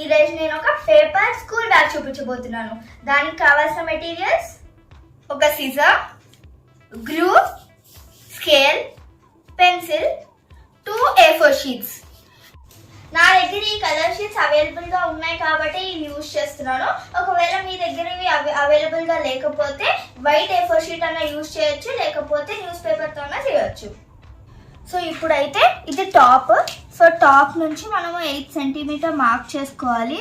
ఈరోజు నేను ఒక పేపర్ స్కూల్ బ్యాగ్ చూపించబోతున్నాను. దానికి కావాల్సిన మెటీరియల్స్ ఒక scissor, glue, scale, pencil, 2 A4 sheets. నా దగ్గర ఈ కలర్ షీట్స్ అవైలబుల్గా ఉన్నాయి కాబట్టి ఇవి యూజ్ చేస్తున్నాను. ఒకవేళ మీ దగ్గర ఇవి అవైలబుల్గా లేకపోతే వైట్ A4 షీట్ అన్న యూజ్ చేయొచ్చు, లేకపోతే న్యూస్ పేపర్తో అన్నా చేయొచ్చు. సో ఇప్పుడైతే ఇది టాప్. సో టాప్ నుంచి మనము 8 సెంటీమీటర్ మార్క్ చేసుకోవాలి.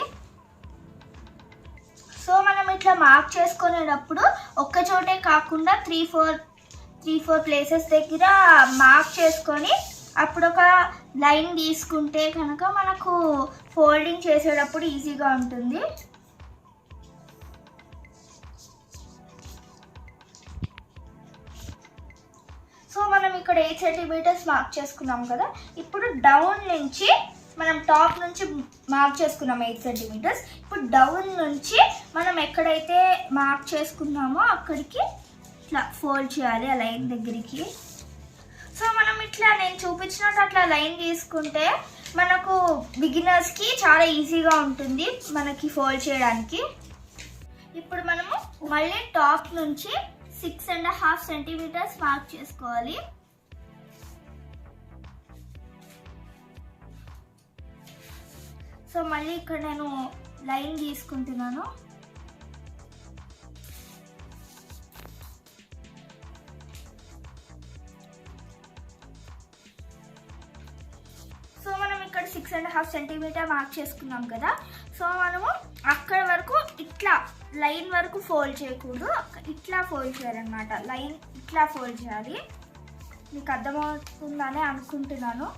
సో మనం ఇట్లా మార్క్ చేసుకునేటప్పుడు ఒక్క చోటే కాకుండా 3-4 ప్లేసెస్ దగ్గర మార్క్ చేసుకొని అప్పుడు ఒక లైన్ తీసుకుంటే కనుక మనకు ఫోల్డింగ్ చేసేటప్పుడు ఈజీగా ఉంటుంది. సో మనం ఇక్కడ 8 సెంటీమీటర్స్ మార్క్ చేసుకున్నాం కదా. ఇప్పుడు డౌన్ నుంచి మనం టాప్ నుంచి మార్క్ చేసుకున్నాం 8 సెంటీమీటర్స్. ఇప్పుడు డౌన్ నుంచి మనం ఎక్కడైతే మార్క్ చేసుకున్నామో అక్కడికి ఇట్లా ఫోల్డ్ చేయాలి ఆ లైన్ దగ్గరికి. సో మనం ఇట్లా నేను చూపించినట్టు అట్లా లైన్ తీసుకుంటే మనకు బిగినర్స్కి చాలా ఈజీగా ఉంటుంది మనకి ఫోల్డ్ చేయడానికి. ఇప్పుడు మనము మళ్ళీ టాప్ నుంచి 6.5 సెంటీమీటర్స్ మార్క్ చేసుకోవాలి. సో మళ్ళీ ఇక్కడ నేను లైన్ తీసుకుంటున్నాను. సో మనం ఇక్కడ 6.5 సెంటీమీటర్ మార్క్ చేసుకున్నాం కదా. సో మనము అక్కడ వరకు ఇట్లా లైన్ వరకు ఫోల్డ్ చేయకూడదు, ఇట్లా ఫోల్డ్ చేయాలన్నమాట. లైన్ ఇట్లా ఫోల్డ్ చేయాలి. మీకు అర్థమవుతుందని అనుకుంటున్నాను.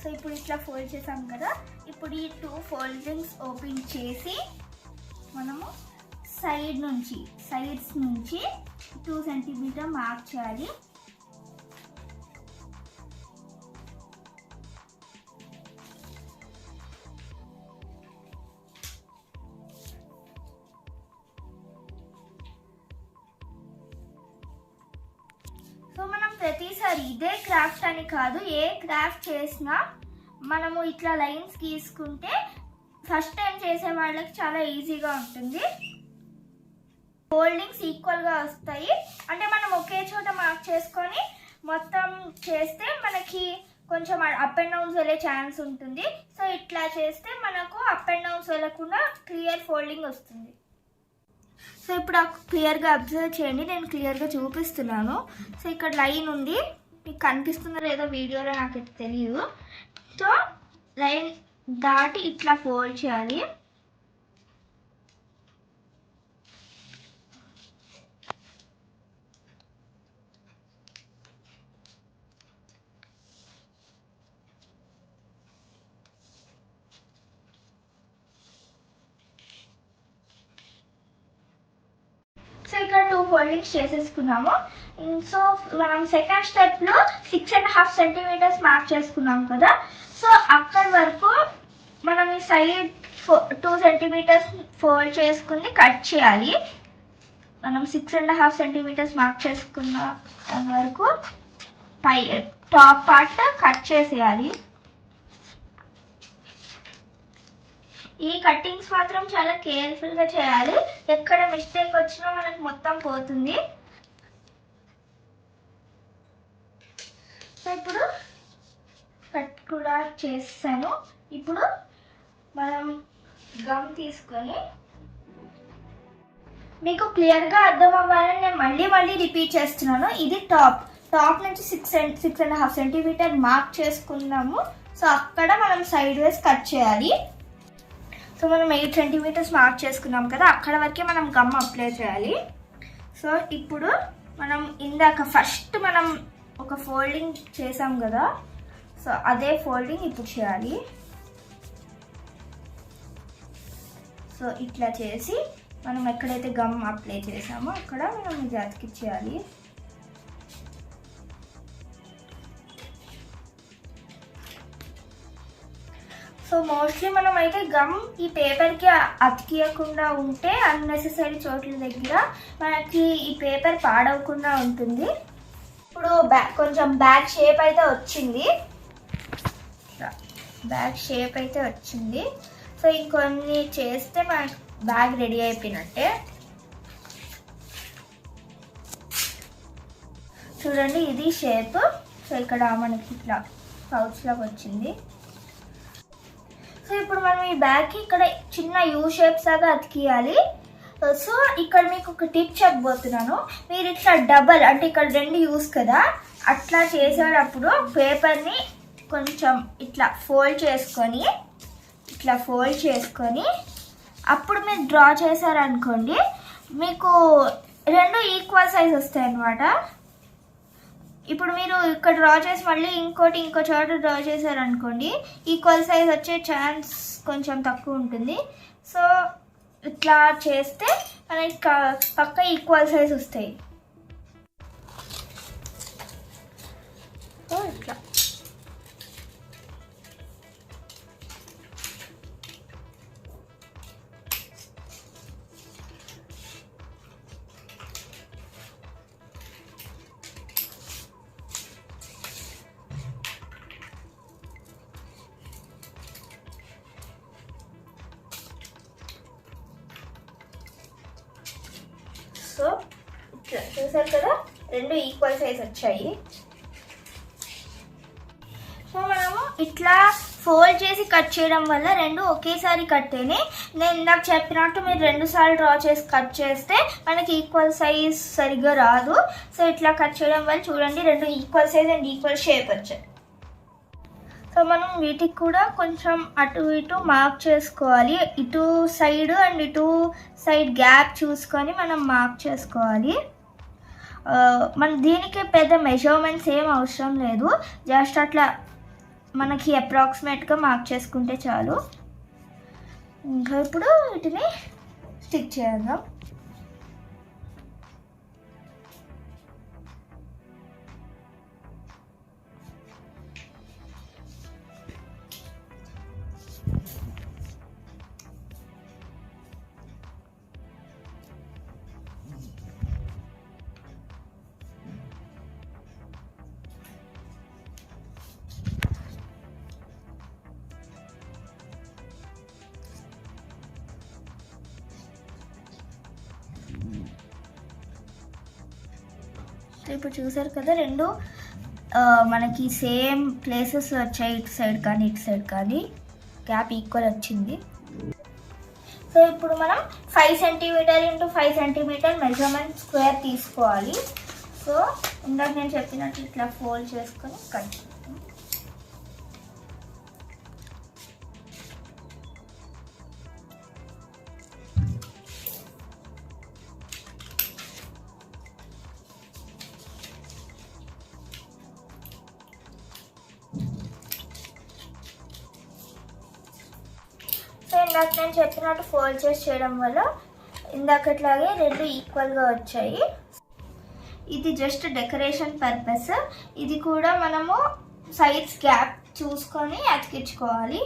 సో ఇప్పుడు ఇట్లా ఫోల్డ్ చేసాం కదా. ఇప్పుడు ఈ 2 ఫోల్డింగ్స్ ఓపెన్ చేసి మనము సైడ్స్ నుంచి 2 సెంటీమీటర్ మార్క్ చేయాలి. సో మనం ప్రతిసారి ఇదే క్రాఫ్ట్ అని కాదు, ఏ క్రాఫ్ట్ చేసినా మనము ఇట్లా లైన్స్ గీసుకుంటే ఫస్ట్ టైం చేసే వాళ్ళకి చాలా ఈజీగా ఉంటుంది. ఫోల్డింగ్స్ ఈక్వల్గా వస్తాయి. అంటే మనం ఒకే చోట మార్క్ చేసుకొని మొత్తం చేస్తే మనకి కొంచెం అప్ అండ్ డౌన్స్ వెళ్ళే ఛాన్స్ ఉంటుంది. సో ఇట్లా చేస్తే మనకు అప్ అండ్ డౌన్స్ వెళ్ళకుండా క్లియర్ ఫోల్డింగ్ వస్తుంది. సో ఇప్పుడు క్లియర్గా అబ్జర్వ్ చేయండి, నేను క్లియర్గా చూపిస్తున్నాను. సో ఇక్కడ లైన్ ఉంది, మీకు కనిపిస్తుందో లేదో వీడియోలో నాకు తెలియదు. సో లైన్ దాటి ఇట్లా ఫోల్డ్ చేయాలి. సో ఇక్కడ 2 ఫోల్డింగ్స్ చేసేసుకున్నాము. సో మనం సెకండ్ స్టెప్లో 6.5 సెంటీమీటర్స్ మార్క్ చేసుకున్నాం కదా. సో అక్కడి వరకు మనం ఈ సైడ్ 2 సెంటీమీటర్స్ ఫోల్డ్ చేసుకుని కట్ చేయాలి. మనం 6.5 సెంటీమీటర్స్ మార్క్ చేసుకున్న వరకు టాప్ పార్ట్ కట్ చేసేయాలి. ఈ కట్టింగ్స్ మాత్రం చాలా కేర్ఫుల్గా చేయాలి, ఎక్కడ మిస్టేక్ వచ్చినా మనకు మొత్తం పోతుంది. సో ఇప్పుడు కట్ కూడా చేసాను. ఇప్పుడు మనం గమ్ తీసుకొని మీకు క్లియర్గా అర్థం అవ్వాలని నేను మళ్ళీ రిపీట్ చేస్తున్నాను. ఇది టాప్ నుంచి 6.5 సెంటీమీటర్ మార్క్ చేసుకున్నాము. సో అక్కడ మనం సైడ్ వేస్ కట్ చేయాలి. సో మనం 8 సెంటీమీటర్స్ మార్క్ చేసుకున్నాం కదా, అక్కడ వరకే మనం గమ్ అప్లై చేయాలి. సో ఇప్పుడు మనం ఇందాక ఫస్ట్ మనం ఒక ఫోల్డింగ్ చేసాం కదా, సో అదే ఫోల్డింగ్ ఇప్పుడు చేయాలి. సో ఇట్లా చేసి మనం ఎక్కడైతే గమ్ అప్లై చేసామో అక్కడ మనం ఇది అతికిచ్చేయాలి. సో మోస్ట్లీ మనం అయితే గమ్ ఈ పేపర్కి అతికియకుండా ఉంటే అన్నెసెసరీ చోట్ల దగ్గర మనకి ఈ పేపర్ పాడవకుండా ఉంటుంది. ఇప్పుడు కొంచెం బ్యాగ్ షేప్ అయితే వచ్చింది, బ్యాగ్ షేప్ అయితే వచ్చింది. సో ఇంకొన్ని చేస్తే మనకు బ్యాగ్ రెడీ అయిపోయినట్టే. చూడండి ఇది షేప్. సో ఇక్కడ మనకి ఇట్లా పౌచ్ లాగా వచ్చింది. సో ఇప్పుడు మనం ఈ బ్యాగ్కి ఇక్కడ చిన్న యూ షేప్స్ లాగా అతికియాలి. సో ఇక్కడ మీకు ఒక టిప్ చెప్పబోతున్నాను. మీరు ఇట్లా డబల్ అంటే ఇక్కడ 2 యూస్ కదా, అట్లా చేసేటప్పుడు పేపర్ని కొంచెం ఇట్లా ఫోల్డ్ చేసుకొని అప్పుడు మీరు డ్రా చేశారనుకోండి, మీకు 2 ఈక్వల్ సైజ్ వస్తాయి అన్నమాట. ఇప్పుడు మీరు ఇక్కడ డ్రా చేసి మళ్ళీ ఇంకో చోట డ్రా చేశారనుకోండి, ఈక్వల్ సైజ్ వచ్చే ఛాన్స్ కొంచెం తక్కువ ఉంటుంది. సో ఇట్లా చేస్తే మనకి పక్క ఈక్వల్ సైజ్ వస్తాయి. సో ఇట్లా సో ఇట్లా చూసారు కదా, 2 ఈక్వల్ సైజ్ వచ్చాయి. సో మనము ఇట్లా ఫోల్డ్ చేసి కట్ చేయడం వల్ల 2 ఒకేసారి కట్ అయినాయి. నేను ఇందాక చెప్పినట్టు మీరు 2 సార్లు డ్రా చేసి కట్ చేస్తే మనకి ఈక్వల్ సైజ్ సరిగ్గా రాదు. సో ఇట్లా కట్ చేయడం వల్ల చూడండి 2 equal size and equal shape వచ్చాయి. సో మనం వీటికి కూడా కొంచెం అటు ఇటు మార్క్ చేసుకోవాలి. ఇటు సైడ్ అండ్ ఇటు సైడ్ గ్యాప్ చూసుకొని మనం మార్క్ చేసుకోవాలి. మన దీనికి పెద్ద మెజర్మెంట్స్ ఏం అవసరం లేదు, జస్ట్ అట్లా మనకి అప్రాక్సిమేట్గా మార్క్ చేసుకుంటే చాలు. ఇంకా ఇప్పుడు వీటిని స్టిక్ చేద్దాం. ఇప్పుడు చూసారు కదా, 2 మనకి సేమ్ ప్లేసెస్లో వచ్చాయి. ఇటు సైడ్ కానీ గ్యాప్ ఈక్వల్ వచ్చింది. సో ఇప్పుడు మనం 5 centimetre into 5 centimetre measurement square తీసుకోవాలి. సో ఇందాక నేను చెప్పినట్టు ఇట్లా ఫోల్డ్ చేసుకొని కట్ చేస్తాం. సో ఇందాక నేను చెప్పినట్టు ఫోల్డ్ చేసి చేయడం వల్ల ఇందాకట్లాగే 2 ఈక్వల్గా వచ్చాయి. ఇది జస్ట్ డెకరేషన్ పర్పస్. ఇది కూడా మనము సైడ్స్ గ్యాప్ చూసుకొని అతికించుకోవాలి.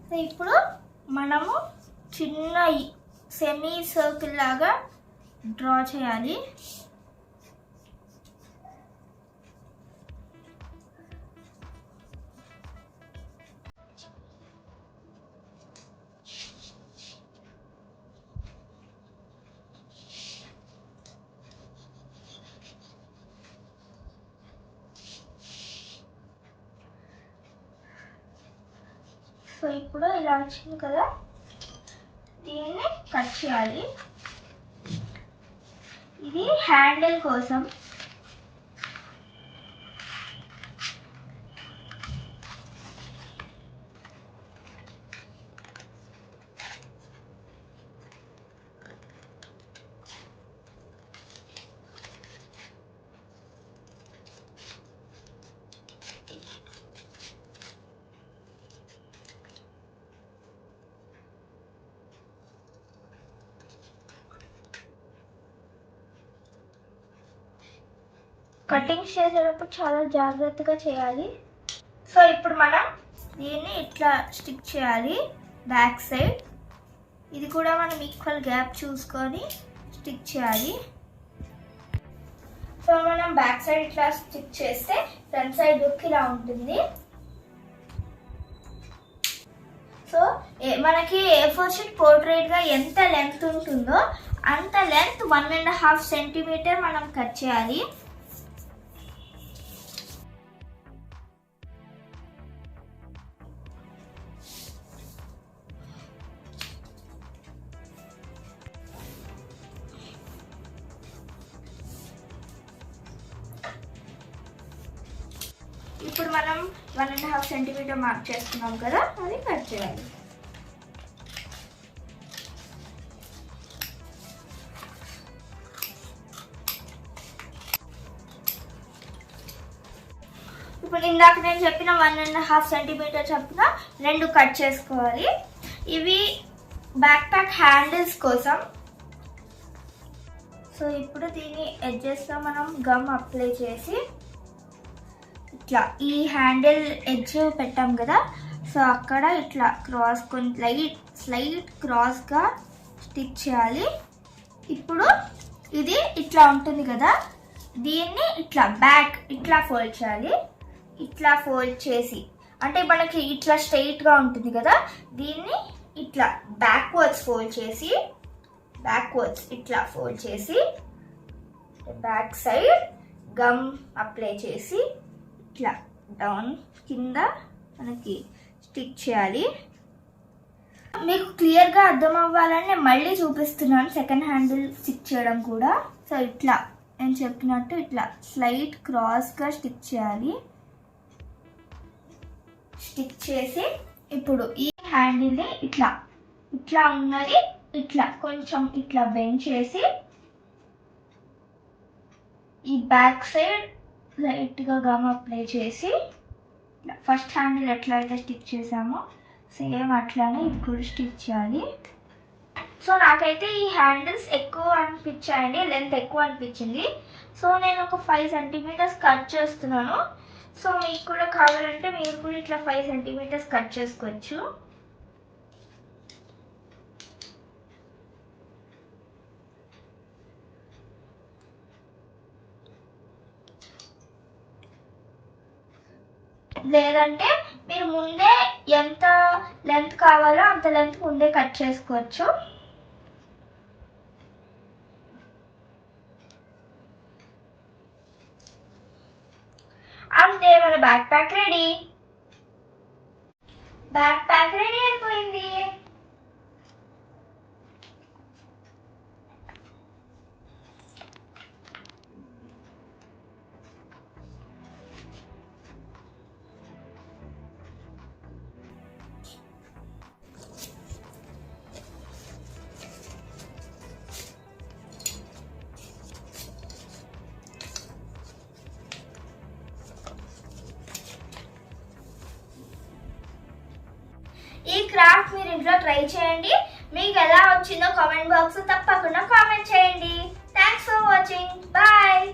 సో ఇప్పుడు మనము చిన్న సెమీ సర్కిల్ లాగా డ్రా చేయాలి. సో ఇప్పుడు ఇలా వచ్చింది కదా, దీన్ని కట్ చేయాలి. ఇది హ్యాండిల్ కోసం. కటింగ్స్ చేసేటప్పుడు చాలా జాగ్రత్తగా చేయాలి. సో ఇప్పుడు మనం దీన్ని ఇట్లా స్టిక్ చేయాలి బ్యాక్ సైడ్. ఇది కూడా మనం ఈక్వల్ గ్యాప్ చూసుకొని స్టిక్ చేయాలి. సో మనం బ్యాక్ సైడ్ ఇట్లా స్టిక్ చేస్తే ఫ్రంట్ సైడ్ లుక్ ఇలా ఉంటుంది. సో మనకి A4 షీట్ పోర్ట్రేట్గా ఎంత లెంత్ ఉంటుందో అంత లెంత్ 1.5 సెంటీమీటర్ మనం కట్ చేయాలి. ఇప్పుడు మనం 1.5 సెంటీమీటర్ మార్క్ చేసుకున్నాం కదా, అది కట్ చేయాలి. ఇప్పుడు ఇందాక నేను చెప్పిన 1.5 సెంటీమీటర్ చొప్పున 2 కట్ చేసుకోవాలి. ఇవి బ్యాక్ ప్యాక్ హ్యాండిల్స్ కోసం. సో ఇప్పుడు దీని ఎడ్జెస్లో మనం గమ్ అప్లై చేసి ఇట్లా ఈ హ్యాండిల్ ఎడ్జ్ పెట్టాం కదా, సో అక్కడ ఇట్లా క్రాస్ స్లైట్ క్రాస్గా స్టిచ్ చేయాలి. ఇప్పుడు ఇది ఇట్లా ఉంటుంది కదా, దీన్ని ఇట్లా బ్యాక్ ఇట్లా ఫోల్డ్ చేయాలి. ఇట్లా ఫోల్డ్ చేసి అంటే మనకి ఇట్లా స్ట్రైట్గా ఉంటుంది కదా, దీన్ని ఇట్లా బ్యాక్వర్డ్స్ ఫోల్డ్ చేసి ఇట్లా ఫోల్డ్ చేసి బ్యాక్ సైడ్ గమ్ అప్లై చేసి ఇట్లా డౌన్ కింద మనకి స్టిక్ చేయాలి. మీకు క్లియర్గా అర్థం అవ్వాలని నేను మళ్ళీ చూపిస్తున్నాను సెకండ్ హ్యాండిల్ స్టిక్ చేయడం కూడా. సో ఇట్లా నేను చెప్పినట్టు ఇట్లా స్లైట్ క్రాస్గా స్టిక్ చేయాలి. స్టిక్ చేసి ఇప్పుడు ఈ హ్యాండిల్ని ఇట్లా ఉన్నది ఇట్లా కొంచెం ఇట్లా బెండ్ చేసి ఈ బ్యాక్ సైడ్ లైట్గా గమ్ అప్లై చేసి ఫస్ట్ హ్యాండిల్ ఎట్లయితే స్టిచ్ చేసామో సేమ్ అట్లానే ఇప్పుడు స్టిచ్ చేయాలి. సో నాకైతే ఈ హ్యాండిల్స్ ఎక్కువ అనిపించాయండి, లెంత్ ఎక్కువ అనిపించింది. సో నేను ఒక 5 సెంటీమీటర్స్ కట్ చేస్తున్నాను. సో మీకు కూడా కావాలంటే మీరు కూడా ఇట్లా 5 సెంటీమీటర్స్ కట్ చేసుకోవచ్చు. లేదంటే మీరు ముందే ఎంత లెంత్ కావాలో అంత లెంత్ ముందే కట్ చేసుకోవచ్చు. అంతే, మన back pack ready. Back pack ready అయిపోయింది. ఈ క్రాఫ్ట్ మీరు ఇంట్లో ట్రై చేయండి. మీకు ఎలా వచ్చిందో కామెంట్ బాక్స్ తప్పకుండా కామెంట్ చేయండి. Thanks for watching. బాయ్.